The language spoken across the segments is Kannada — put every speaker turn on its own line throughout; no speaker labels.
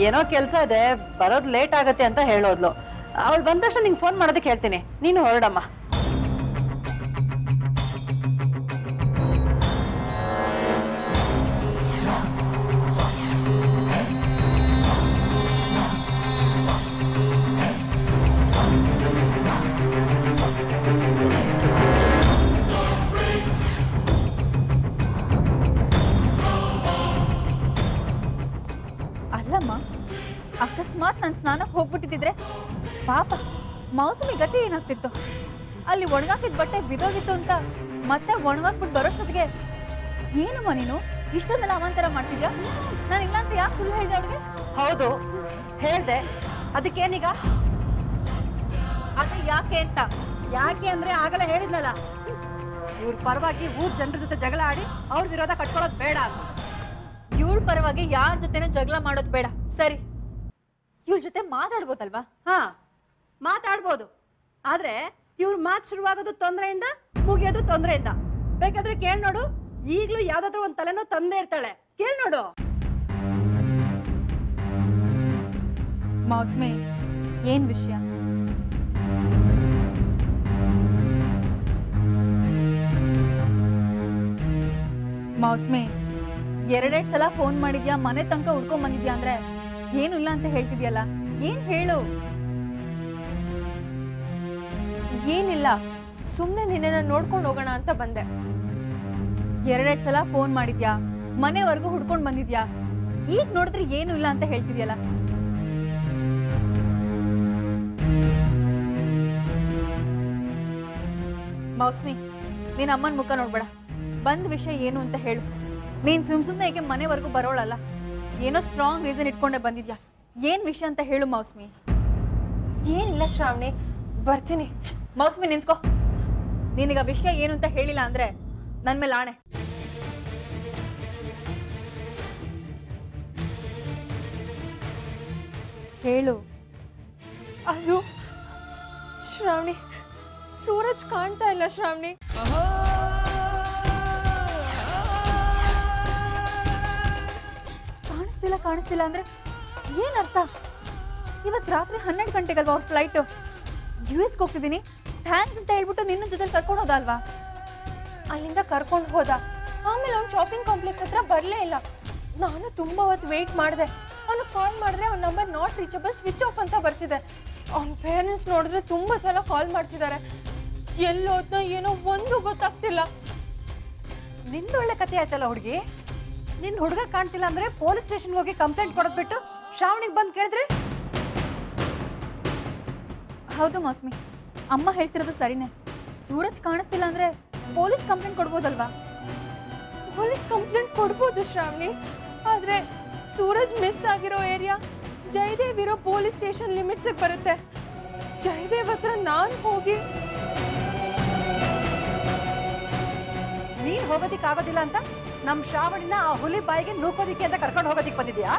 ಏನೋ ಕೆಲಸ ಇದೆ, ಬರೋದು ಲೇಟ್ ಆಗತ್ತೆ ಅಂತ ಹೇಳೋದ್ಲು. ಅವಳು ಬಂದ ತಕ್ಷಣ ನಿಂಗೆ ಫೋನ್ ಮಾಡೋದಕ್ಕೆ ಹೇಳ್ತೀನಿ, ನೀನು ಹೊರಡಮ್ಮ.
ಅಲ್ಲಮ್ಮ, ಅಕಸ್ಮಾತ್ ನಾನು ಸ್ನಾನಕ್ಕೆ ಹೋಗ್ಬಿಟ್ಟಿದ್ರೆ ಪಾಪ ಮೌಸಮಿ ಗತಿ ಏನಾಗ್ತಿತ್ತು? ಅಲ್ಲಿ ಒಣಗಾಕಿದ ಬಟ್ಟೆ ಬಿದೋಗಿತ್ತು ಅಂತ ಮತ್ತೆ ಒಣಗಾಕ್ಬಿಟ್ಟು ಬರೋಷ್ಟೊತ್ತಿಗೆ ಏನಮ್ಮ ನೀನು ಇಷ್ಟೊಂದೆಲ್ಲ ಅವಾಂತರ ಮಾಡ್ತಿದ್ಯಾ? ನಾನು ಇಲ್ಲ ಅಂತ ಯಾಕೆ ಸುಳ್ಳು ಹೇಳ್ದೆ ಅವಳಿಗೆ?
ಹೌದು ಹೇಳ್ದೆ, ಅದಕ್ಕೇನೀಗ?
ಅದೇ ಯಾಕೆ ಅಂತ.
ಯಾಕೆ ಅಂದ್ರೆ ಆಗಲೇ ಹೇಳಿದ್ನಲ್ಲ, ಇವ್ರ ಪರವಾಗಿ ಊರ್ ಜನರ ಜೊತೆ ಜಗಳ ಆಡಿ ಅವ್ರ ವಿರೋಧ ಕಟ್ಕೊಳ್ಳೋದು ಬೇಡ ಅಂತ.
ಇವಳ ಪರವಾಗಿ ಯಾರ ಜೊತೆನೂ ಜಗಳ ಮಾಡೋದು ಬೇಡ, ಸರಿ. ಇವಳ ಜೊತೆ ಮಾತಾಡ್ಬೋದಲ್ವಾ?
ಹಾ, ಮಾತಾಡ್ಬೋದು. ಆದ್ರೆ ಇವ್ರ ಮಾತು ಶುರುವಾಗೋದು ತೊಂದರೆಯಿಂದ, ಮುಗಿಯೋದು ತೊಂದರೆಯಿಂದ. ಬೇಕಾದ್ರೆ ಕೇಳ್ ನೋಡು, ಈಗ್ಲೂ ಯಾವ್ದಾದ್ರು ಒಂದ್ ತಲೆನೋ ತಂದೆ ಇರ್ತಾಳೆ, ಕೇಳ್ ನೋಡು.
ಮೌಸ್ಮಿ, ಏನ್ ವಿಷಯ? ಮೌಸ್ಮಿ, ಎರಡೆರಡು ಸಲ ಫೋನ್ ಮಾಡಿದ್ಯಾ, ಮನೆ ತನಕ ಹುಡ್ಕೊಂಡ್ ಬಂದಿದ್ಯಾ ಅಂದ್ರೆ ಏನು ಇಲ್ಲ ಅಂತ ಹೇಳ್ತಿದ್ಯಲ್ಲ, ಏನ್ ಹೇಳು?
ಏನಿಲ್ಲ, ಸುಮ್ನೆ ನಿನ್ನ ನೋಡ್ಕೊಂಡು ಹೋಗೋಣ ಅಂತ ಬಂದೆ.
ಎರಡೆರಡು ಸಲ ಫೋನ್ ಮಾಡಿದ್ಯಾ, ಮನೆವರೆಗೂ ಹುಡ್ಕೊಂಡ್ ಬಂದಿದ್ಯಾ, ಈಗ ನೋಡಿದ್ರೆ ಏನು ಇಲ್ಲ ಅಂತ ಹೇಳ್ತಿದ್ಯಲ್ಲ. ಮೌಸ್ಮಿ, ನೀನ್ ಅಮ್ಮನ ಮುಖ ನೋಡ್ಬೇಡ, ಬಂದ್ ವಿಷಯ ಏನು ಅಂತ ಹೇಳು. ನೀನ್ ಸುಮ್ನೆ ಏಕೆ ಮನೆವರೆಗೂ ಬರೋಳಲ್ಲ, ಏನೋ ಸ್ಟ್ರಾಂಗ್ ರೀಸನ್ ಇಟ್ಕೊಂಡೆ ಬಂದಿದ್ಯಾ. ಏನ್ ವಿಷಯ ಅಂತ ಹೇಳು ಮೌಸ್ಮಿ.
ಏನಿಲ್ಲ ಶ್ರಾವಣಿ, ಬರ್ತೀನಿ.
ಮೌಸ್ಮಿ ನಿಂತ್ಕೋ. ನಿನಗ ವಿಷಯ ಏನು ಅಂತ ಹೇಳಿಲ್ಲ ಅಂದ್ರೆ ನನ್ ಮೇಲೆ ಆಣೆ. ಹೇಳು.
ಅದು ಶ್ರಾವಣಿ, ಸೂರಜ್ ಕಾಣ್ತಾ ಇಲ್ಲ ಶ್ರಾವಣಿ.
ಕಾಣಿಸ್ತಿಲ್ಲ ಅಂದ್ರೆ ಏನ್ ಅರ್ಥ? ಇವತ್ ರಾತ್ರಿ 12 ಗಂಟೆಗಲ್ವಾ ಅವ್ರ ಫ್ಲೈಟ್? US ಹೋಗ್ತಿದ್ದೀನಿ, ಥ್ಯಾಂಕ್ಸ್ ಅಂತ ಹೇಳ್ಬಿಟ್ಟು ನಿನ್ನ ಜೊತೆ ಕರ್ಕೊಂಡು ಹೋದಲ್ವಾ?
ಅಲ್ಲಿಂದ ಕರ್ಕೊಂಡು ಹೋದ, ಆಮೇಲೆ ಅವ್ನು ಶಾಪಿಂಗ್ ಕಾಂಪ್ಲೆಕ್ಸ್ ಹತ್ರ ಬರಲೇ ಇಲ್ಲ. ನಾನು ತುಂಬ ಹೊತ್ತು ವೇಟ್ ಮಾಡಿದೆ. ಅವನು ಕಾಲ್ ಮಾಡಿದ್ರೆ ಅವ್ನ number not reachable, switch off ಅಂತ ಬರ್ತಿದೆ. ಅವ್ನ ಪೇರೆಂಟ್ಸ್ ನೋಡಿದ್ರೆ ತುಂಬ ಸಲ ಕಾಲ್ ಮಾಡ್ತಿದ್ದಾರೆ. ಎಲ್ಲೋದ್ನೋ ಏನೋ ಒಂದು ಗೊತ್ತಾಗ್ತಿಲ್ಲ.
ನಿಂದು ಒಳ್ಳೆ ಕತೆ ಆಯ್ತಲ್ಲ ಹುಡುಗಿ. ನಿನ್ ಹುಡುಗ ಕಾಣ್ತಿಲ್ಲ ಅಂದ್ರೆ ಪೊಲೀಸ್ ಸ್ಟೇಷನ್ಗೆ ಹೋಗಿ ಕಂಪ್ಲೇಂಟ್ ಕೊಡೋದ್ಬಿಟ್ಟು ಶ್ರಾವಣಿಗೆ ಬಂದು ಕೇಳಿದ್ರೆ?
ಹೌದು ಮೌಸ್ಮಿ, ಅಮ್ಮ ಹೇಳ್ತಿರೋದು ಸರಿನೇ. ಸೂರಜ್ ಕಾಣಿಸ್ತಿಲ್ಲ ಅಂದ್ರೆ ಪೊಲೀಸ್ ಕಂಪ್ಲೇಂಟ್ ಕೊಡ್ಬೋದಲ್ವಾ?
ಪೊಲೀಸ್ ಕಂಪ್ಲೇಂಟ್ ಕೊಡ್ಬೋದು ಶ್ರಾವಣಿ, ಆದ್ರೆ ಸೂರಜ್ ಮಿಸ್ ಆಗಿರೋ ಏರಿಯಾ ಜಯದೇವ್ ಇರೋ ಪೊಲೀಸ್ ಸ್ಟೇಷನ್ ಲಿಮಿಟ್ಸಿಗೆ ಬರುತ್ತೆ. ಜಯದೇವ್ ಹತ್ರ ನಾನು ಹೋಗಿ
ನೀನ್ ಹೋಗೋದಿಕ್ಕಾಗೋದಿಲ್ಲ ಅಂತ ನಮ್ ಶ್ರಾವಣಿನ ಆ ಹುಲಿ ಬಾಯಿಗೆ ನೂಕೋದಿಕ್ಕೆ ಅಂತ ಕರ್ಕೊಂಡು ಹೋಗೋದಿಕ್ ಬಂದಿದ್ಯಾ?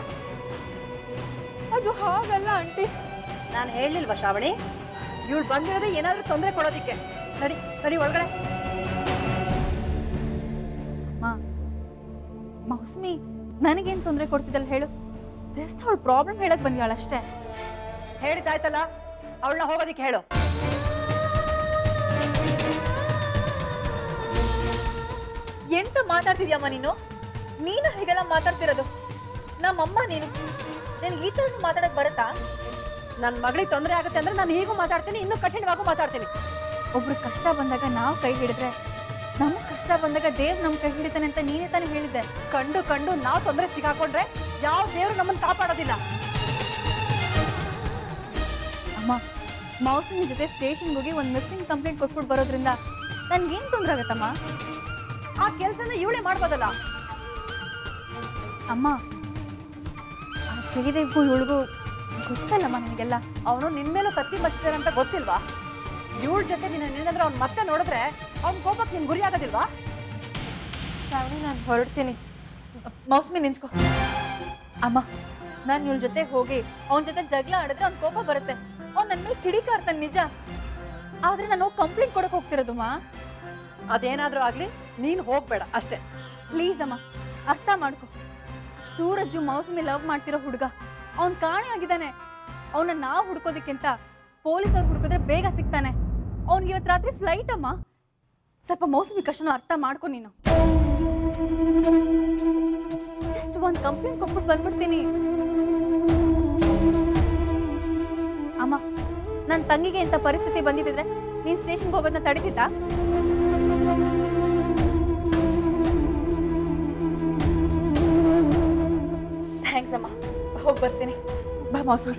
ಅದು ಹಾಗಲ್ಲ ಆಂಟಿ.
ನಾನು ಹೇಳಿಲ್ವಾ ಶ್ರಾವಣಿ, ಇವಳು ಬಂದಿರೋದು ಏನಾದ್ರೂ ತೊಂದರೆ ಕೊಡೋದಿಕ್ಕೆ. ನಡಿ ನಡಿ ಒಳಗಡೆ.
ಮೌಸ್ಮಿ, ನನಗೇನ್ ತೊಂದರೆ ಕೊಡ್ತಿದ್ದಲ್ಲ ಹೇಳು? ಜಸ್ಟ್ ಅವಳು ಪ್ರಾಬ್ಲಮ್ ಹೇಳಕ್ ಬಂದಿಯಾಳಷ್ಟೇ.
ಹೇಳಿದ್ದಾಯ್ತಲ್ಲ, ಅವಳನ್ನ ಹೋಗೋದಿಕ್ಕೆ ಹೇಳು.
ಎಂತ ಮಾತಾಡ್ತಿದ್ಯಮ್ಮ ನೀನು? ನೀನು ಹೀಗೆಲ್ಲ ಮಾತಾಡ್ತಿರೋದು? ನಮ್ಮಮ್ಮ ನೀನು, ನಿನ್ಗೆ ಈ ತರ ಮಾತಾಡಕ್ ಬರತ್ತಾ?
ನನ್ನ ಮಗಳಿಗೆ ತೊಂದರೆ ಆಗುತ್ತೆ ಅಂದ್ರೆ ನಾನು ಹೀಗೂ ಮಾತಾಡ್ತೀನಿ, ಇನ್ನೂ ಕಠಿಣವಾಗೂ ಮಾತಾಡ್ತೀನಿ.
ಒಬ್ರು ಕಷ್ಟ ಬಂದಾಗ ನಾವು ಕೈ ಹಿಡಿದ್ರೆ, ನಮಗ್ ಕಷ್ಟ ಬಂದಾಗ ದೇವ್ರು ನಮ್ ಕೈ ಹಿಡಿತಾನೆ ಅಂತ ನೀನೇ ತಾನೇ ಹೇಳಿದ್ದೆ.
ಕಂಡು ನಾವು ತೊಂದರೆ ಸಿಗಾಕೊಂಡ್ರೆ ಯಾವ ದೇವ್ರು ನಮ್ಮನ್ನ ಕಾಪಾಡೋದಿಲ್ಲ.
ಅಮ್ಮ, ಮೌಸಮಿ ಜೊತೆ ಸ್ಟೇಷನ್ಗೆ ಹೋಗಿ ಒಂದು ಮಿಸ್ಸಿಂಗ್ ಕಂಪ್ಲೇಂಟ್ ಕೊಟ್ಬಿಟ್ಟು ಬರೋದ್ರಿಂದ ನನ್ಗೇನು ತೊಂದರೆ ಆಗತ್ತಮ್ಮ?
ಆ ಕೆಲಸನ ಇವಳೇ ಮಾಡ್ಬೋದಲ್ಲ.
ಅಮ್ಮ, ಆ ಜಯದೇವ್ಗೂ ಇವಳಿಗೂ ಗೊತ್ತಲ್ಲಮ್ಮ ನನಗೆಲ್ಲ.
ಅವನು ನಿನ್ ಮೇಲೂ ಕತ್ತಿ ಬಚ್ಚಿದಾರೆ ಅಂತ ಗೊತ್ತಿಲ್ವಾ? ಇವಳ ಜೊತೆ ನಿನ್ನಂದ್ರೆ ಅವ್ನು ಮತ್ತೆ ನೋಡಿದ್ರೆ ಅವ್ನ ಕೋಪಕ್ಕೆ ನಿನ್ ಗುರಿ ಆಗೋದಿಲ್ವಾ?
ಶ್ರಾವಣಿ, ನಾನು ಹೊರಡ್ತೀನಿ.
ಮೌಸಮಿ ನಿಂತ್ಕೊ. ಅಮ್ಮ, ನಾನು ಇವಳ ಜೊತೆ ಹೋಗಿ ಅವನ ಜೊತೆ ಜಗಳ ಆಡಿದ್ರೆ ಅವ್ನ ಕೋಪ ಬರುತ್ತೆ. ಅವ್ನು ನನ್ನ ಮೇಲೆ ಕಿಡಿಕಾರ್ತಾನೆ ನಿಜ, ಆದ್ರೆ ನಾನು ಕಂಪ್ಲೇಂಟ್ ಕೊಡಕ್ ಹೋಗ್ತಿರೋದಮ್ಮ.
ಅದೇನಾದ್ರೂ ಆಗ್ಲಿ, ನೀನ್ ಹೋಗ್ಬೇಡ ಅಷ್ಟೇ.
ಪ್ಲೀಸ್ ಅಮ್ಮ, ಅರ್ಥ ಮಾಡ್ಕೊ. ಸೂರಜ್ಜು ಮೌಸಮಿ ಲವ್ ಮಾಡ್ತಿರೋ ಹುಡುಗ, ಅವ್ನ್ ಕಾಣೆ ಆಗಿದ್ದಾನೆ. ಅವನ್ನ ನಾವು ಹುಡ್ಕೋದಕ್ಕಿಂತ ಪೊಲೀಸವ್ರು ಹುಡುಕಿದ್ರೆ ಬೇಗ ಸಿಗ್ತಾನೆ. ಅವ್ನಿಗೆ ಇವತ್ತು ರಾತ್ರಿ ಫ್ಲೈಟ್ ಅಮ್ಮ. ಸ್ವಲ್ಪ ಮೌಸಮಿ ಕಷ್ಟನ ಅರ್ಥ ಮಾಡ್ಕೊ ನೀನು. ಜಸ್ಟ್ ಒಂದು ಕಂಪ್ಲೇಂಟ್ ಕೊಟ್ಬಿಟ್ಟು ಬಂದ್ಬಿಡ್ತೀನಿ. ಅಮ್ಮ, ನನ್ನ ತಂಗಿಗೆ ಇಂಥ ಪರಿಸ್ಥಿತಿ ಬಂದಿದ್ರೆ ನೀನ್ ಸ್ಟೇಷನ್ಗೆ ಹೋಗೋದನ್ನ ತಡೀತಿದ್ದ? ಥ್ಯಾಂಕ್ಸ್ ಅಮ್ಮ, ಹೋಗಿ ಬರ್ತೀನಿ. ಬಾ ಮೌಸಮಿ.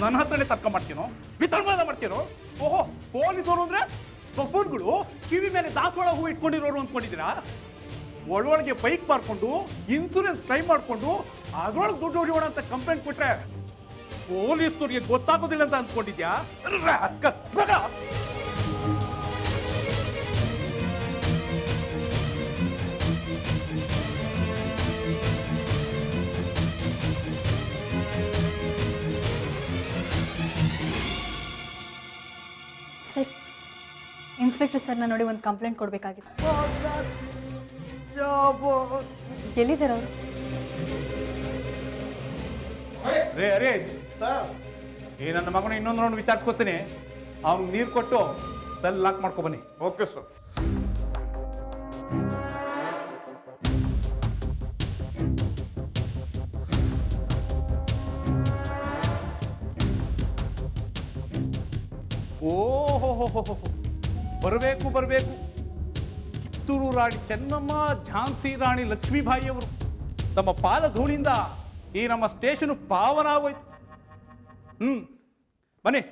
ನನ್ನ ಹತ್ರನೇ ತರ್ಕ ಮಾಡ್ತೀನೋ, ವಿತರ್ಮಾನ ಮಾಡ್ತೀನೋ? ಓಹೋ, ಪೊಲೀಸರು ಅಂದ್ರೆ ಬಫೂನ್ಗಳು ಕಿವಿ ಮೇಲೆ ದಾಸವಾಳ ಹೂ ಇಟ್ಕೊಂಡಿರೋರು ಅಂದ್ಕೊಂಡಿದ್ದೀರಾ? ಒಳೊಳಗೆ ಬೈಕ್ ಮಾರ್ಕೊಂಡು ಇನ್ಸೂರೆನ್ಸ್ ಕ್ಲೈಮ್ ಮಾಡ್ಕೊಂಡು ಅದ್ರೊಳಗೆ ದುಡ್ಡು ಹೊಡಿಯೋಣ ಅಂತ ಕಂಪ್ಲೇಂಟ್ ಕೊಟ್ರೆ ಪೊಲೀಸರಿಗೆ ಗೊತ್ತಾಗೋದಿಲ್ಲ ಅಂತ ಅಂದ್ಕೊಂಡಿದ್ಯಾ?
ಸರ್, ಇನ್ಸ್ಪೆಕ್ಟರ್ ಸರ್ನ ನೋಡಿ ಒಂದು ಕಂಪ್ಲೇಂಟ್ ಕೊಡಬೇಕಾಗಿತ್ತು. ಎಲ್ಲಿದ್ದಾರೆ ಅವರು?
ರೇ ಹರೀಶ್, ಈ ನನ್ನ ಮಗನ ಇನ್ನೊಂದು ರೌಂಡ್ ವಿಚಾರಿಸ್ಕೊತೀನಿ. ಅವ್ನಿಗೆ ನೀರು ಕೊಟ್ಟು ಸೆಲ್ ಲಾಕ್ ಮಾಡ್ಕೊ ಬನ್ನಿ. Okay sir. ಓಹೋ, ಬರಬೇಕು ಬರಬೇಕು. ಕಿತ್ತೂರು ರಾಣಿ ಚೆನ್ನಮ್ಮ, ಝಾನ್ಸಿ ರಾಣಿ ಲಕ್ಷ್ಮೀಬಾಯಿ ಅವರು ತಮ್ಮ ಪಾದ ಧೂಳಿಂದ ಈ ನಮ್ಮ ಸ್ಟೇಷನ್ ಪಾವನ ಆಗೋಯ್ತು. ಬನ್ನಿ.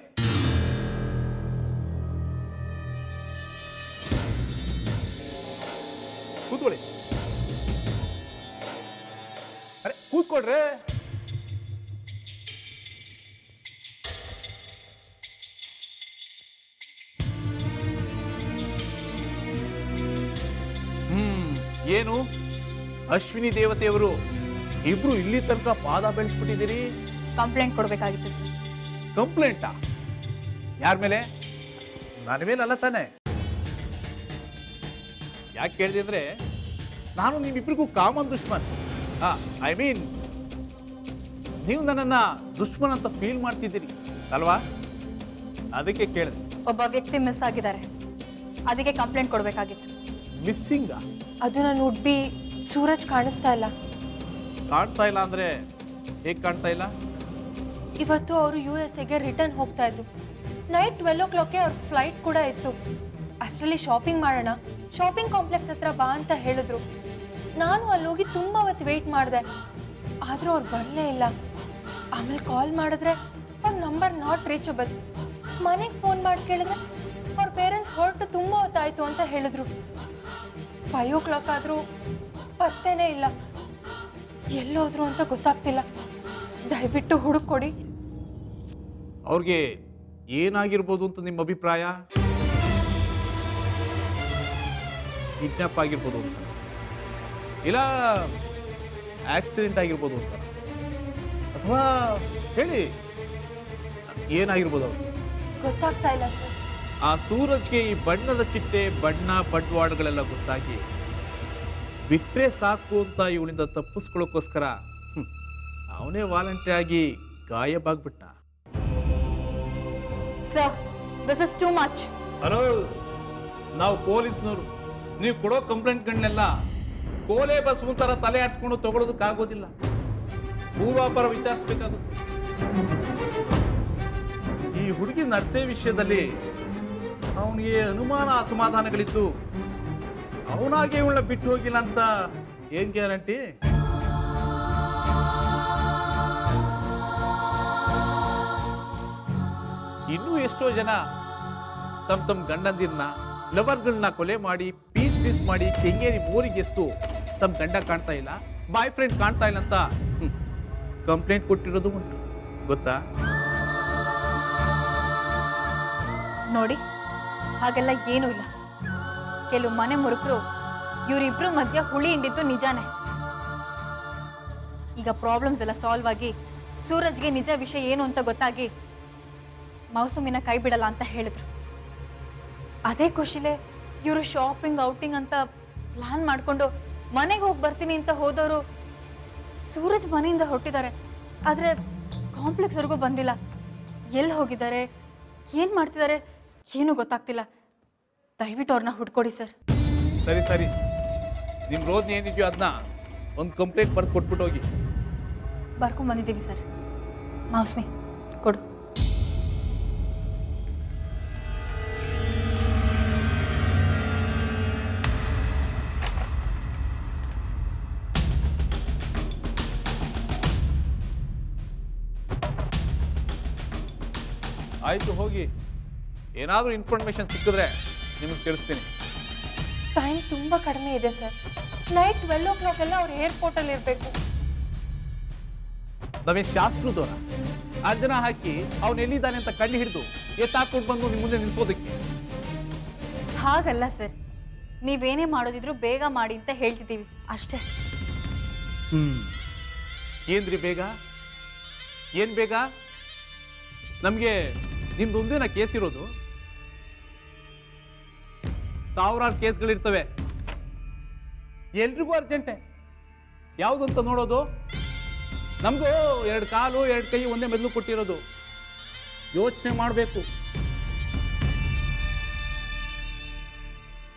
ಕೂತ್ಕೊಳ್ಳಿ. ಅರೆ ಕೂತ್ಕೊಳ್ರೆ. ಏನು ಅಶ್ವಿನಿ ದೇವತೆಯವರು ಇಬ್ರು ಇಲ್ಲಿ ತನಕ ಪಾದ ಬೆಳೆಸ್ಬಿಟ್ಟಿದ್ದೀರಿ?
ಕಂಪ್ಲೇಂಟ್ ಕೊಡಬೇಕಾಗಿತ್ತು ಸರ್.
ಕಂಪ್ಲೇಂಟಾ? ಯಾರ ಮೇಲೆ? ನನ್ನ ಮೇಲೆ ಅಲ್ಲ ತಾನೆ? ಯಾಕೆ ಕೇಳಿದೆ ಅಂದ್ರೆ, ನಾನು ನಿಮ್ಮಿಬ್ರಿಗೂ ಕಾಮನ್ ದುಶ್ಮನ್. ಐ ಮೀನ್, ನೀವು ನನ್ನನ್ನ ದುಶ್ಮನ್ ಅಂತ ಫೀಲ್ ಮಾಡ್ತಿದ್ದೀರಿ ಅಲ್ವಾ? ಅದಕ್ಕೆ ಕೇಳಿದೆ.
ಒಬ್ಬ ವ್ಯಕ್ತಿ ಮಿಸ್ ಆಗಿದ್ದಾರೆ, ಅದಕ್ಕೆ ಕಂಪ್ಲೇಂಟ್ ಕೊಡಬೇಕಾಗಿತ್ತು.
ಮಿಸ್ಸಿಂಗ?
ಅದು ನನ್ನ ಉಡ್ಬಿ ಸೂರಜ್ ಕಾಣಿಸ್ತಾ ಇಲ್ಲ.
ಕಾಣ್ತಾ ಇಲ್ಲ ಅಂದ್ರೆ ಹೇಗೆ ಕಾಣ್ತಾ ಇಲ್ಲ?
ಇವತ್ತು ಅವರು USA ರಿಟರ್ನ್ ಹೋಗ್ತಾ ಇದ್ರು. ನೈಟ್ 12 o'clock ಅವ್ರ ಫ್ಲೈಟ್ ಕೂಡ ಇತ್ತು. ಅಷ್ಟರಲ್ಲಿ ಶಾಪಿಂಗ್ ಮಾಡೋಣ, ಶಾಪಿಂಗ್ ಕಾಂಪ್ಲೆಕ್ಸ್ ಹತ್ರ ಬಾ ಅಂತ ಹೇಳಿದ್ರು. ನಾನು ಅಲ್ಲಿ ಹೋಗಿ ತುಂಬ ಹೊತ್ತು ವೆಯ್ಟ್ ಮಾಡಿದೆ, ಆದರೂ ಅವ್ರು ಬರಲೇ ಇಲ್ಲ. ಆಮೇಲೆ ಕಾಲ್ ಮಾಡಿದ್ರೆ ಅವ್ರ ನಂಬರ್ ನಾಟ್ ರೀಚಬಲ್. ಮನೆಗೆ ಫೋನ್ ಮಾಡಿ ಕೇಳಿದ್ರೆ ಅವ್ರ ಪೇರೆಂಟ್ಸ್ ಹೊರಟು ತುಂಬ ಹೊತ್ತಾಯಿತು ಅಂತ ಹೇಳಿದ್ರು. 5 o'clock ಆದರೂ ಪತ್ತೇನೇ ಇಲ್ಲ. ಎಲ್ಲೋದ್ರು ಅಂತ ಗೊತ್ತಾಗ್ತಿಲ್ಲ. ದಯವಿಟ್ಟು ಹುಡುಕೊಡಿ.
ಅವ್ರಿಗೆ ಏನಾಗಿರ್ಬೋದು ಅಂತ ನಿಮ್ಮ ಅಭಿಪ್ರಾಯ? ಕಿಡ್ನಾಪ್ ಆಗಿರ್ಬೋದು ಅಂತ, ಇಲ್ಲ ಆಕ್ಸಿಡೆಂಟ್ ಆಗಿರ್ಬೋದು ಅಂತ, ಅಥವಾ ಹೇಳಿ ಏನಾಗಿರ್ಬೋದು ಅವ್ರು?
ಗೊತ್ತಾಗ್ತಾ ಇಲ್ಲ ಸರ್.
ಆ ಸೂರಜ್ಗೆ ಈ ಬಣ್ಣದ ಚಿಟ್ಟೆ, ಬಣ್ಣ ಬಂಡವಾಳಗಳೆಲ್ಲ ಗೊತ್ತಾಗಿ ಬಿಟ್ರೆ ಸಾಕು ಅಂತ ಇವಳಿಂದ ತಪ್ಪಿಸ್ಕೊಳ್ಳೋಕ್ಕೋಸ್ಕರ ಅವನೇ ವಾಲಂಟಿಯರ್ ಆಗಿ ಗಾಯಬಾಗ್ಬಿಟ್ಟ.
Sir, this is too much.
Hello, ನಾವು ಪೊಲೀಸ್ನವರು. ನೀವು ಕೊಡೋ ಕಂಪ್ಲೇಂಟ್ಗಳನ್ನೆಲ್ಲ ಕೋಲೆ ಬಸ್ ಒಂಥರ ತಲೆ ಆಡ್ಸ್ಕೊಂಡು ತಗೊಳ್ಳೋದಕ್ಕಾಗೋದಿಲ್ಲ. ಪೂರ್ವಾಪರ ವಿಚಾರಿಸ್ಬೇಕಾಗುತ್ತೆ. ಈ ಹುಡುಗಿ ನಡತೆ ವಿಷಯದಲ್ಲಿ ಅವನಿಗೆ ಅನುಮಾನ ಅಸಮಾಧಾನಗಳಿದ್ದು ಅವನಾಗೆ ಇವಳನ್ನ ಬಿಟ್ಟು ಹೋಗಿಲ್ಲ ಅಂತ ಏನ್ ಗ್ಯಾರಂಟಿ? ಇನ್ನೂ ಎಷ್ಟೋ ಜನ ತಮ್ಮ ಗಂಡಂದಿರನ್ನ, ಲವರ್ಗಳನ್ನ ಕೊಲೆ ಮಾಡಿ ಪೀಸ್ ಮಾಡಿ ಕೆಂಗೇರಿ ಮೋರಿಗೆಸ್ತು ತಮ್ಮ ಗಂಡ ಕಾಣ್ತಾ ಇಲ್ಲ, ಬಾಯ್ ಫ್ರೆಂಡ್ ಕಾಣ್ತಾ ಇಲ್ಲ ಅಂತ ಕಂಪ್ಲೇಂಟ್ ಕೊಟ್ಟಿರೋದು ಉಂಟು, ಗೊತ್ತಾ?
ನೋಡಿ, ಹಾಗೆಲ್ಲ ಏನೂ ಇಲ್ಲ. ಕೆಲವು ಮನೆ ಮುರುಕರು ಇವರಿಬ್ರು ಮಧ್ಯ ಹುಳಿ ಹಿಂಡಿದ್ದು ನಿಜಾನೇ. ಈಗ ಪ್ರಾಬ್ಲಮ್ಸ್ ಎಲ್ಲ ಸಾಲ್ವ್ ಆಗಿ ಸೂರಜ್ಗೆ ನಿಜ ವಿಷಯ ಏನು ಅಂತ ಗೊತ್ತಾಗಿ ಮೌಸಮಿನ ಕೈ ಬಿಡಲ್ಲ ಅಂತ ಹೇಳಿದ್ರು. ಅದೇ ಖುಷಿಲೇ ಇವರು ಶಾಪಿಂಗ್ ಔಟಿಂಗ್ ಅಂತ ಪ್ಲಾನ್ ಮಾಡ್ಕೊಂಡು ಮನೆಗೆ ಹೋಗಿ ಬರ್ತೀನಿ ಅಂತ ಹೋದವರು ಸೂರಜ್ ಮನೆಯಿಂದ ಹೊರಟಿದ್ದಾರೆ. ಆದರೆ ಕಾಂಪ್ಲೆಕ್ಸ್ವರೆಗೂ ಬಂದಿಲ್ಲ. ಎಲ್ಲಿ ಹೋಗಿದ್ದಾರೆ, ಏನು ಮಾಡ್ತಿದ್ದಾರೆ ಏನೂ ಗೊತ್ತಾಗ್ತಿಲ್ಲ. ದಯವಿಟ್ಟು ಅವ್ರನ್ನ ಹುಡ್ಕೊಡಿ ಸರ್.
ಸರಿ ಸರಿ, ನಿಮ್ಮ ರೋದ್ ಏನಿದೆಯೋ ಅದನ್ನ ಒಂದು ಕಂಪ್ಲೇಂಟ್ ಬರ್ದು ಕೊಟ್ಬಿಟ್ಟು ಹೋಗಿ.
ಬರ್ಕೊಂಡ್ ಬಂದಿದ್ದೀವಿ ಸರ್. ಮೌಸ್ಮಿ ಕೊಡು.
ಆಯ್ತು, ಹೋಗಿ. ಏನಾದರೂ ಇನ್ಫಾರ್ಮೇಶನ್ ಸಿಕ್ಕಿದ್ರೆ ನಿಮಗೆ ತಿಳಿಸ್ತೀನಿ.
ಟೈಮ್ ತುಂಬ ಕಡಿಮೆ ಇದೆ ಸರ್. ನೈಟ್ 12 o'clock ಎಲ್ಲ ಅವ್ರು ಏರ್ಪೋರ್ಟಲ್ಲಿ ಇರಬೇಕು.
ನಾವೇ ಶಾಸ್ತ್ರದವರ ಅಂಜನ ಹಾಕಿ ಅವನು ಎಲ್ಲಿದ್ದಾನೆ ಅಂತ ಕಣ್ಣು ಹಿಡಿದು ಎತ್ತಾಕೊಂಡು ಬಂದು ನಿಮ್ಮ ಮುಂದೆ ನಿಲ್ಸೋದಕ್ಕೆ?
ಹಾಗಲ್ಲ ಸರ್, ನೀವೇನೇ ಮಾಡೋದಿದ್ರು ಬೇಗ ಮಾಡಿ ಅಂತ ಹೇಳ್ತಿದ್ದೀವಿ ಅಷ್ಟೇ.
ಏನ್ರಿ ಬೇಗ? ಏನ್ ಬೇಗ? ನಮಗೆ ನಿಮ್ದೊಂದೇನ ಕೇಸ್ ಇರೋದು? ಸಾವಿರಾರು ಕೇಸ್ಗಳಿರ್ತವೆ, ಎಲ್ರಿಗೂ ಅರ್ಜೆಂಟೆ. ಯಾವುದಂತ ನೋಡೋದು? ನಮಗೂ 2 ಕಾಲು 2 ಕೈ ಒಂದೇ ಮೆದುಳು ಕೊಟ್ಟಿರೋದು. ಯೋಚನೆ ಮಾಡಬೇಕು.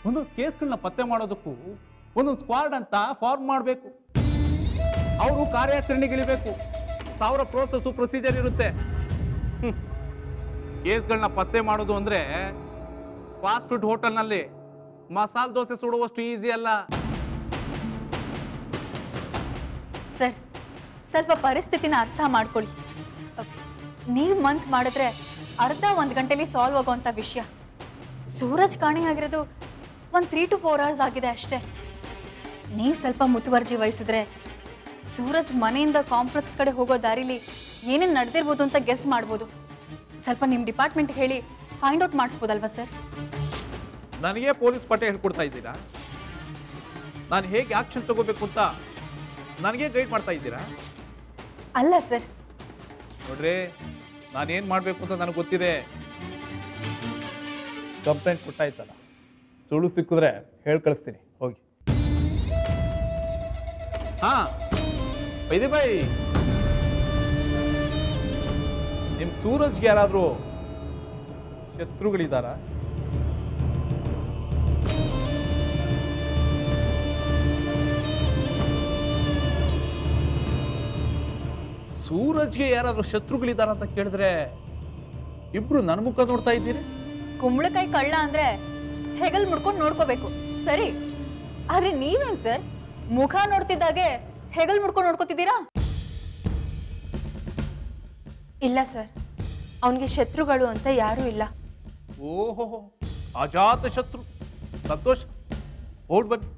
ಒಂದೊಂದು ಕೇಸ್ಗಳನ್ನ ಪತ್ತೆ ಮಾಡೋದಕ್ಕೂ ಒಂದೊಂದು ಸ್ಕ್ವಾಡ್ ಅಂತ ಫಾರ್ಮ್ ಮಾಡಬೇಕು. ಅವರು ಕಾರ್ಯಾಚರಣೆಗಿಳಿಬೇಕು. 1000 ಪ್ರೋಸೆಸ್ ಪ್ರೊಸೀಜರ್ ಇರುತ್ತೆ. ಕೇಸ್ಗಳನ್ನ ಪತ್ತೆ ಮಾಡೋದು ಅಂದ್ರೆ ಫಾಸ್ಟ್ ಫುಡ್ ಹೋಟೆಲ್ನಲ್ಲಿ ಮಸಾಲೆ ದೋಸೆ ಸುಡುವಷ್ಟು ಈಸಿ ಅಲ್ಲ
ಸರ್. ಸ್ವಲ್ಪ ಪರಿಸ್ಥಿತಿನ ಅರ್ಥ ಮಾಡ್ಕೊಳ್ಳಿ. ನೀವು ಮನ್ಸು ಮಾಡಿದ್ರೆ ಅರ್ಧ 1 ಗಂಟೆಲಿ ಸಾಲ್ವ್ ಆಗೋವಂಥ ವಿಷಯ. ಸೂರಜ್ ಕಾಣೆ ಆಗಿರೋದು ಒಂದು 3 to 4 hours ಆಗಿದೆ ಅಷ್ಟೇ. ನೀವು ಸ್ವಲ್ಪ ಮುತುವರ್ಜಿ ವಹಿಸಿದ್ರೆ ಸೂರಜ್ ಮನೆಯಿಂದ ಕಾಂಪ್ಲೆಕ್ಸ್ ಕಡೆ ಹೋಗೋ ದಾರಿಲಿ ಏನೇನು ನಡೆದಿರ್ಬೋದು ಅಂತ ಗೆಸ್ ಮಾಡ್ಬೋದು. ಸ್ವಲ್ಪ ನಿಮ್ಮ ಡಿಪಾರ್ಟ್ಮೆಂಟ್ಗೆ ಹೇಳಿ ಫೈಂಡ್ ಔಟ್ ಮಾಡಿಸ್ಬೋದಲ್ವಾ ಸರ್?
ನನಗೆ ಪೊಲೀಸ್ ಪಟ್ಟೆ ಹೇಳ್ಕೊಡ್ತಾ ಇದ್ದೀರಾ? ನಾನು ಹೇಗೆ ಆಕ್ಷನ್ ತಗೋಬೇಕು ಅಂತ ನನಗೆ ಗೈಡ್ ಮಾಡ್ತಾ ಇದ್ದೀರಾ?
ಅಲ್ಲ ಸರ್.
ನೋಡ್ರಿ, ನಾನೇನು ಮಾಡಬೇಕು ಅಂತ ನನಗೆ ಗೊತ್ತಿದೆ. ಕಂಪ್ಲೇಂಟ್ ಕೊಟ್ಟಾಯ್ತಲ್ಲ, ಸುಳ್ಳು ಸಿಕ್ಕಿದ್ರೆ ಹೇಳಿ ಕಳಿಸ್ತೀನಿ, ಹೋಗಿ. ಹಾ ಬೈದೆ ಬೈ, ನಿಮ್ಮ ಸೂರಜ್ಗೆ ಯಾರಾದರೂ ಶತ್ರುಗಳಿದ್ದಾರ? ಸೂರಜ್ಗೆ ಯಾರಾದರೂ ಶತ್ರುಗಳಿದ್ದಾರ ಅಂತ ಕೇಳಿದ್ರೆ ಇಬ್ರು ನನ್ನ ಮುಖ ನೋಡ್ತಾ ಇದ್ದೀರಿ.
ಕುಂಬಳಕಾಯಿ ಕಳ್ಳ ಅಂದ್ರೆ ಹೆಗಲ್ ಮುಡ್ಕೊಂಡು ನೋಡ್ಕೋಬೇಕು, ಸರಿ. ಆದ್ರೆ ನೀವೇನ್ ಸರ್ ಮುಖ ನೋಡ್ತಿದ್ದಾಗೆ ಹೆಗಲ್ ಮುಡ್ಕೊಂಡು ನೋಡ್ಕೋತಿದ್ದೀರಾ?
ಇಲ್ಲ ಸರ್, ಅವನಿಗೆ ಶತ್ರುಗಳು ಅಂತ ಯಾರೂ ಇಲ್ಲ.
ಓಹೋ, ಅಜಾತ ಶತ್ರು. ಸಂತೋಷ, ಓಡ್ ಬನ್ನಿ.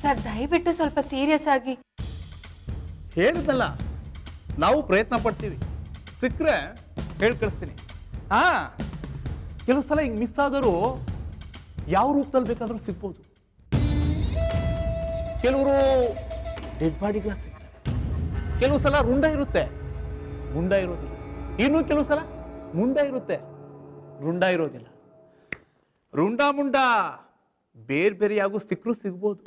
ಸರ್ ದಯವಿಟ್ಟು ಸ್ವಲ್ಪ ಸೀರಿಯಸ್ ಆಗಿ.
ಹೇಳಿದ್ನಲ್ಲ, ನಾವು ಪ್ರಯತ್ನ ಪಡ್ತೀವಿ. ಸಿಕ್ಕರೆ ಹೇಳಿ ಕಳಿಸ್ತೀನಿ. ಹಾ, ಕೆಲವು ಸಲ ಹಿಂಗೆ ಮಿಸ್ ಆದರೂ ಯಾವ ರೂಪದಲ್ಲಿ ಬೇಕಾದರೂ ಸಿಗ್ಬೋದು. ಕೆಲವರು ಡೆಡ್ ಬಾಡಿಗಳ ಸಿಗ್ತಾರೆ, ಕೆಲವು ಸಲ ರುಂಡ ಇರುತ್ತೆ, ಮುಂಡ ಇರೋದಿಲ್ಲ. ಇನ್ನು ಕೆಲವು ಸಲ ಮುಂಡ ಇರುತ್ತೆ, ರುಂಡ ಇರೋದಿಲ್ಲ. ರುಂಡ ಮುಂಡ ಬೇರೆ ಬೇರೆಯಾಗೂ ಸಿಕ್ಕರೂ ಸಿಗ್ಬೋದು.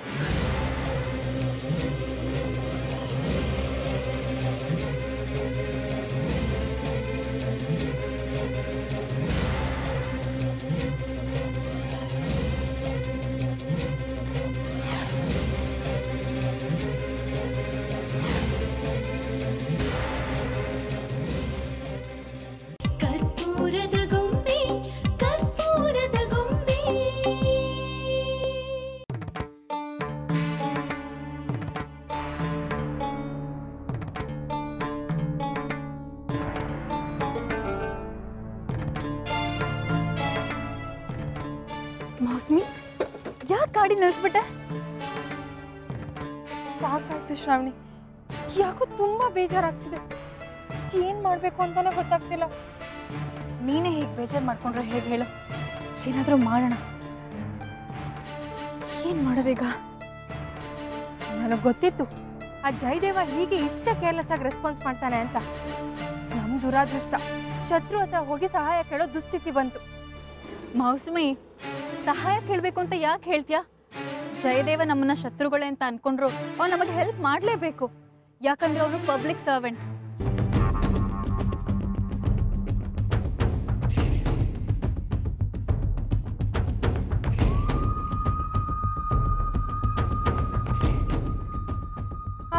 ಮೌಸ್ಮಿ, ಯಾಕೆ ಗಾಡಿ ನಿಲ್ಲಿಸ್ಬಿಟ್ಟೆ?
ಸಾಕಾಯ್ತು ಶ್ರಾವಣಿ, ಯಾಕೋ ತುಂಬಾ ಬೇಜಾರಾಗ್ತಿದೆ. ಏನ್ ಮಾಡ್ಬೇಕು ಅಂತಾನೆ ಗೊತ್ತಾಗ್ತಿಲ್ಲ.
ನೀನೇ ಹೇಗೆ ಬೇಜಾರು ಮಾಡ್ಕೊಂಡ್ರೆ ಹೇಗೆ ಹೇಳು, ಏನಾದರೂ ಮಾಡೋಣ. ಏನು ಮಾಡೋದೀಗ?
ನನಗೆ ಗೊತ್ತಿತ್ತು ಆ ಜಯದೇವ ಹೀಗೆ ಇಷ್ಟ ಕೇರ್ಲೆಸ್ ಆಗಿ ರೆಸ್ಪಾನ್ಸ್ ಮಾಡ್ತಾನೆ ಅಂತ. ನಮ್ ದುರಾದೃಷ್ಟ, ಶತ್ರು ಹತ್ರ ಹೋಗಿ ಸಹಾಯ ಕೇಳೋ ದುಸ್ಥಿತಿ ಬಂತು.
ಮೌಸುಮಿ, ಸಹಾಯ ಕೇಳಬೇಕು ಅಂತ ಯಾಕೆ ಹೇಳ್ತೀಯಾ? ಜಯದೇವ ನಮ್ಮನ್ನ ಶತ್ರುಗಳೇ ಅಂತ ಅನ್ಕೊಂಡ್ರು ಅವ್ನು ನಮಗೆ ಹೆಲ್ಪ್ ಮಾಡಲೇಬೇಕು. ಯಾಕಂದ್ರೆ ಅವನು ಪಬ್ಲಿಕ್ ಸರ್ವೆಂಟ್.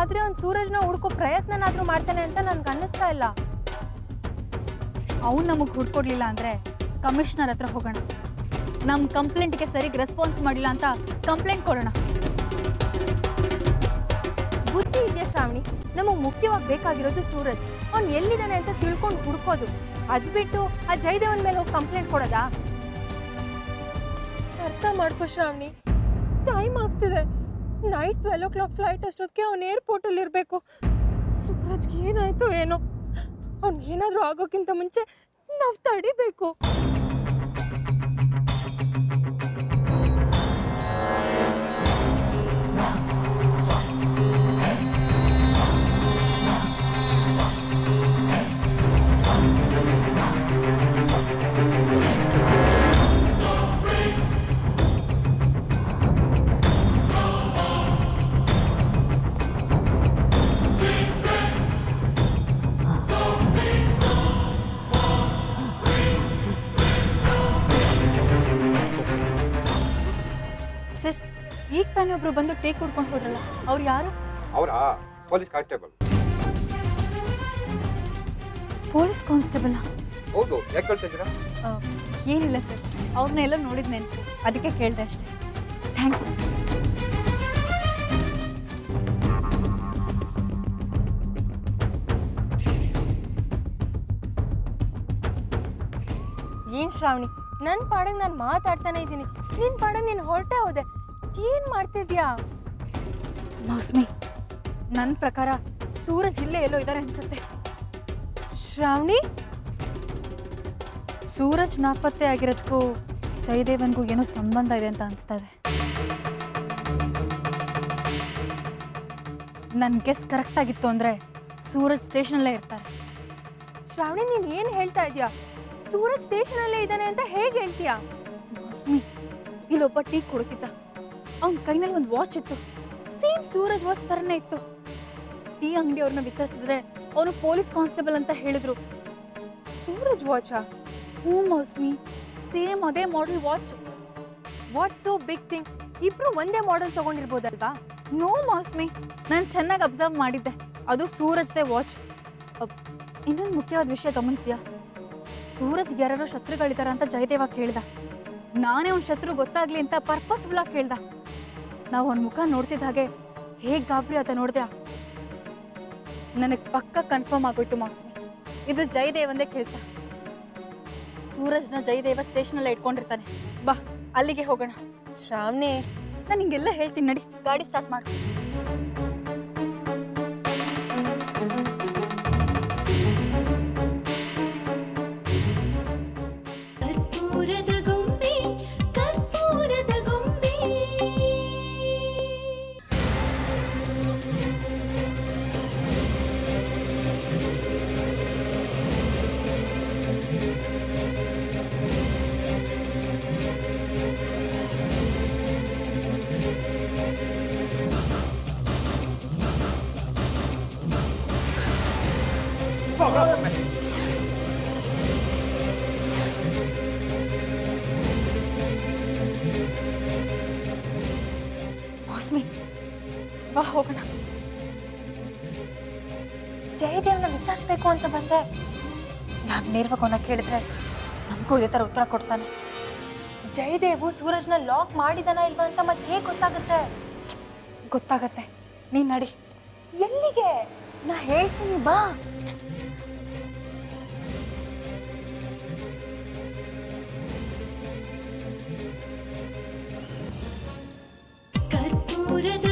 ಆದ್ರೆ ಅವ್ನು ಸೂರಜ್ನ ಹುಡ್ಕೋ ಪ್ರಯತ್ನನಾದ್ರೂ ಮಾಡ್ತಾನೆ ಅಂತ ನನ್ಗೆ ಅನ್ನಿಸ್ತಾ ಇಲ್ಲ.
ಅವ್ನು ನಮಗೆ ಹುಡ್ಕೊಡ್ಲಿಲ್ಲ ಅಂದ್ರೆ ಕಮಿಷನರ್ ಹತ್ರ ಹೋಗೋಣ. ನಮ್ಮ ಕಂಪ್ಲೇಂಟ್ಗೆ ಸರಿಗೆ ರೆಸ್ಪಾನ್ಸ್ ಮಾಡಿಲ್ಲ ಅಂತ ಕಂಪ್ಲೇಂಟ್ ಕೊಡೋಣ.
ಬುದ್ಧಿ ಇದೆಯಾ ಶ್ರಾವಣಿ? ನಮಗೆ ಮುಖ್ಯವಾಗಿ ಬೇಕಾಗಿರೋದು ಸೂರಜ್. ಅವ್ನು ಎಲ್ಲಿದ್ದಾನೆ ಅಂತ ತಿಳ್ಕೊಂಡು ಹುಡ್ಕೋದು. ಅದ್ ಬಿಟ್ಟು ಆ ಜಯದೇವನ್ ಮೇಲೆ ಹೋಗಿ ಕಂಪ್ಲೇಂಟ್ ಕೊಡೋದಾ? ಅರ್ಥ ಮಾಡ್ಕೋ ಶ್ರಾವಣಿ, ಟೈಮ್ ಆಗ್ತಿದೆ. ನೈಟ್ 12 o'clock ಫ್ಲೈಟ್ ಅಷ್ಟೊತ್ತಿಗೆ ಅವ್ನು ಏರ್ಪೋರ್ಟ್ ಅಲ್ಲಿ ಇರಬೇಕು. ಸೂರಜ್ಗೆ ಏನಾಯ್ತು ಏನೋ, ಅವ್ನಿಗೆ ಏನಾದ್ರೂ ಆಗೋಕ್ಕಿಂತ ಮುಂಚೆ ನಾವು ತಡಿಬೇಕು.
ಸರ್, ಈಗ ತಾನೇ ಒಬ್ರು ಬಂದು ಟೇಕ್ ಕೊಡ್ಕೊಂಡು ಹೋದ್ರಲ್ಲ, ಅವ್ರು ಯಾರು?
ಅವರಾ ಪೊಲೀಸ್ ಕಾನ್ಸ್ಟೇಬಲ್.
Police constable?
ಹೌದು, ಯಾಕೆ ಕೇಳ್ತಿದ್ದೀರಾ?
ಏನಿಲ್ಲ ಸರ್, ಅವ್ರನ್ನೆಲ್ಲ ನೋಡಿದ್ ನೆನ್ಪು, ಅದಕ್ಕೆ ಕೇಳಿದೆ ಅಷ್ಟೇ. ಥ್ಯಾಂಕ್ಸ್.
ಏನ್ ಶ್ರಾವಣಿ, ನನ್ನ ಪಾಡಿಗೆ ನಾನು ಮಾತಾಡ್ತಾನೆ ಇದ್ದೀನಿ, ನಿನ್ ಪಾಡಿಗೆ ನೀನು ಹೊರಟೆ ಹೋದೆ. ಏನ್ ಮಾಡ್ತಿದ್ಯಾ?
ಮೌಸ್ಮಿ, ನನ್ನ ಪ್ರಕಾರ ಸೂರಜ್ ಇಲ್ಲೇ ಎಲ್ಲೋ ಇದ್ದಾರೆ ಅನ್ಸುತ್ತೆ.
ಶ್ರಾವಣಿ,
ಸೂರಜ್ ನಾಪತ್ತೆ ಆಗಿರೋದಕ್ಕೂ ಜಯದೇವನ್ಗೂ ಏನೋ ಸಂಬಂಧ ಇದೆ ಅಂತ ಅನಿಸ್ತಾ ಇದೆ. ನನ್ನ ಗೆಸ್ ಕರೆಕ್ಟ್ ಆಗಿತ್ತು ಅಂದರೆ ಸೂರಜ್ ಸ್ಟೇಷನಲ್ಲೇ ಇರ್ತಾರೆ.
ಶ್ರಾವಣಿ, ನೀನ್ ಏನ್ ಹೇಳ್ತಾ ಇದ್ಯಾ? ಸೂರಜ್ ಸ್ಟೇಷನ್ ಅಲ್ಲೇ ಇದ್ದಾನೆ ಅಂತ ಹೇಗೆ ಹೇಳ್ತೀಯಾ?
ಮೌಸ್ಮಿ, ಇಲ್ಲೊಬ್ಬ ಟೀ ಕೊಡ್ತಿದ್ದ, ಅವನ ಕೈನಲ್ಲಿ ಒಂದು ವಾಚ್ ಇತ್ತು, ಸೇಮ್ ಸೂರಜ್ ವಾಚ್ ಥರನೇ ಇತ್ತು. ಟೀ ಅಂಗಡಿಯವ್ರನ್ನ ವಿಚಾರಿಸಿದ್ರೆ ಅವನು ಪೊಲೀಸ್ ಕಾನ್ಸ್ಟೇಬಲ್ ಅಂತ ಹೇಳಿದ್ರು.
ಸೂರಜ್ ವಾಚಾ?
ಹ್ಞೂ ಮೌಸ್ಮಿ, ಸೇಮ್ ಅದೇ model watch.
What so big thing? ಇಬ್ರು ಒಂದೇ ಮಾಡೆಲ್ ತಗೊಂಡಿರ್ಬೋದಲ್ವಾ?
ನೋ ಮೌಸ್ಮಿ, ನಾನು ಚೆನ್ನಾಗಿ ಅಬ್ಸರ್ವ್ ಮಾಡಿದ್ದೆ, ಅದು ಸೂರಜ್ದೇ ವಾಚ್. ಇನ್ನೊಂದು ಮುಖ್ಯವಾದ ವಿಷಯ ಗಮನಿಸಿಯಾ? ಸೂರಜ್ಗೆ ಯಾರೋ ಶತ್ರುಗಳಿದಾರ ಅಂತ ಜಯದೇವ ಕೇಳ್ದ. ನಾನೇ ಅವ್ನ ಶತ್ರು ಗೊತ್ತಾಗ್ಲಿ ಅಂತ ಪರ್ಪಸ್ಫುಲ್ ಆಗಿ ಕೇಳ್ದ. ನಾವು ಅವ್ನ ಮುಖ ನೋಡ್ತಿದ್ದ ಹಾಗೆ ಹೇಗೆ ಗಾಬರಿ ಅಂತ ನೋಡ್ದ್ಯಾ? ನನಗೆ ಪಕ್ಕ ಕನ್ಫರ್ಮ್ ಆಗೋಯ್ತು ಮೌಸ್ಮಿ, ಇದು ಜಯದೇವಂದೇ ಕೆಲಸ. ಸೂರಜ್ನ ಜಯದೇವ ಸ್ಟೇಷನಲ್ಲೇ ಇಟ್ಕೊಂಡಿರ್ತಾನೆ. ಬಾ, ಅಲ್ಲಿಗೆ ಹೋಗೋಣ.
ಶ್ರಾವಣಿ,
ನಾನು ಹಿಂಗೆಲ್ಲ ಹೇಳ್ತೀನಿ, ನಡಿ ಗಾಡಿ ಸ್ಟಾರ್ಟ್ ಮಾಡು. ಮೌಸ್ಮಿ, ಬಾ ಹೋಗೋಣ.
ಜಯದೇವ್ನ ವಿಚಾರಿಸ್ಬೇಕು ಅಂತ ಬಂದೆ.
ನಾನು ನೇರವಾಗಿ ಅವನ್ನ ಕೇಳಿದ್ರೆ ನಮಗೂ ಇದೇ ಥರ ಉತ್ತರ ಕೊಡ್ತಾನೆ.
ಜಯದೇವು ಸೂರಜ್ನ ಲಾಕ್ ಮಾಡಿದಾನ ಇಲ್ವಾ ಅಂತ ಮತ್ತೆ ಹೇಗೆ ಗೊತ್ತಾಗುತ್ತೆ?
ಗೊತ್ತಾಗತ್ತೆ, ನೀನು ನಡಿ.
ಎಲ್ಲಿಗೆ? ನಾ ಹೇಳ್ತೀನಿ, ಬಾ.
ಕರ್ಪೂರದ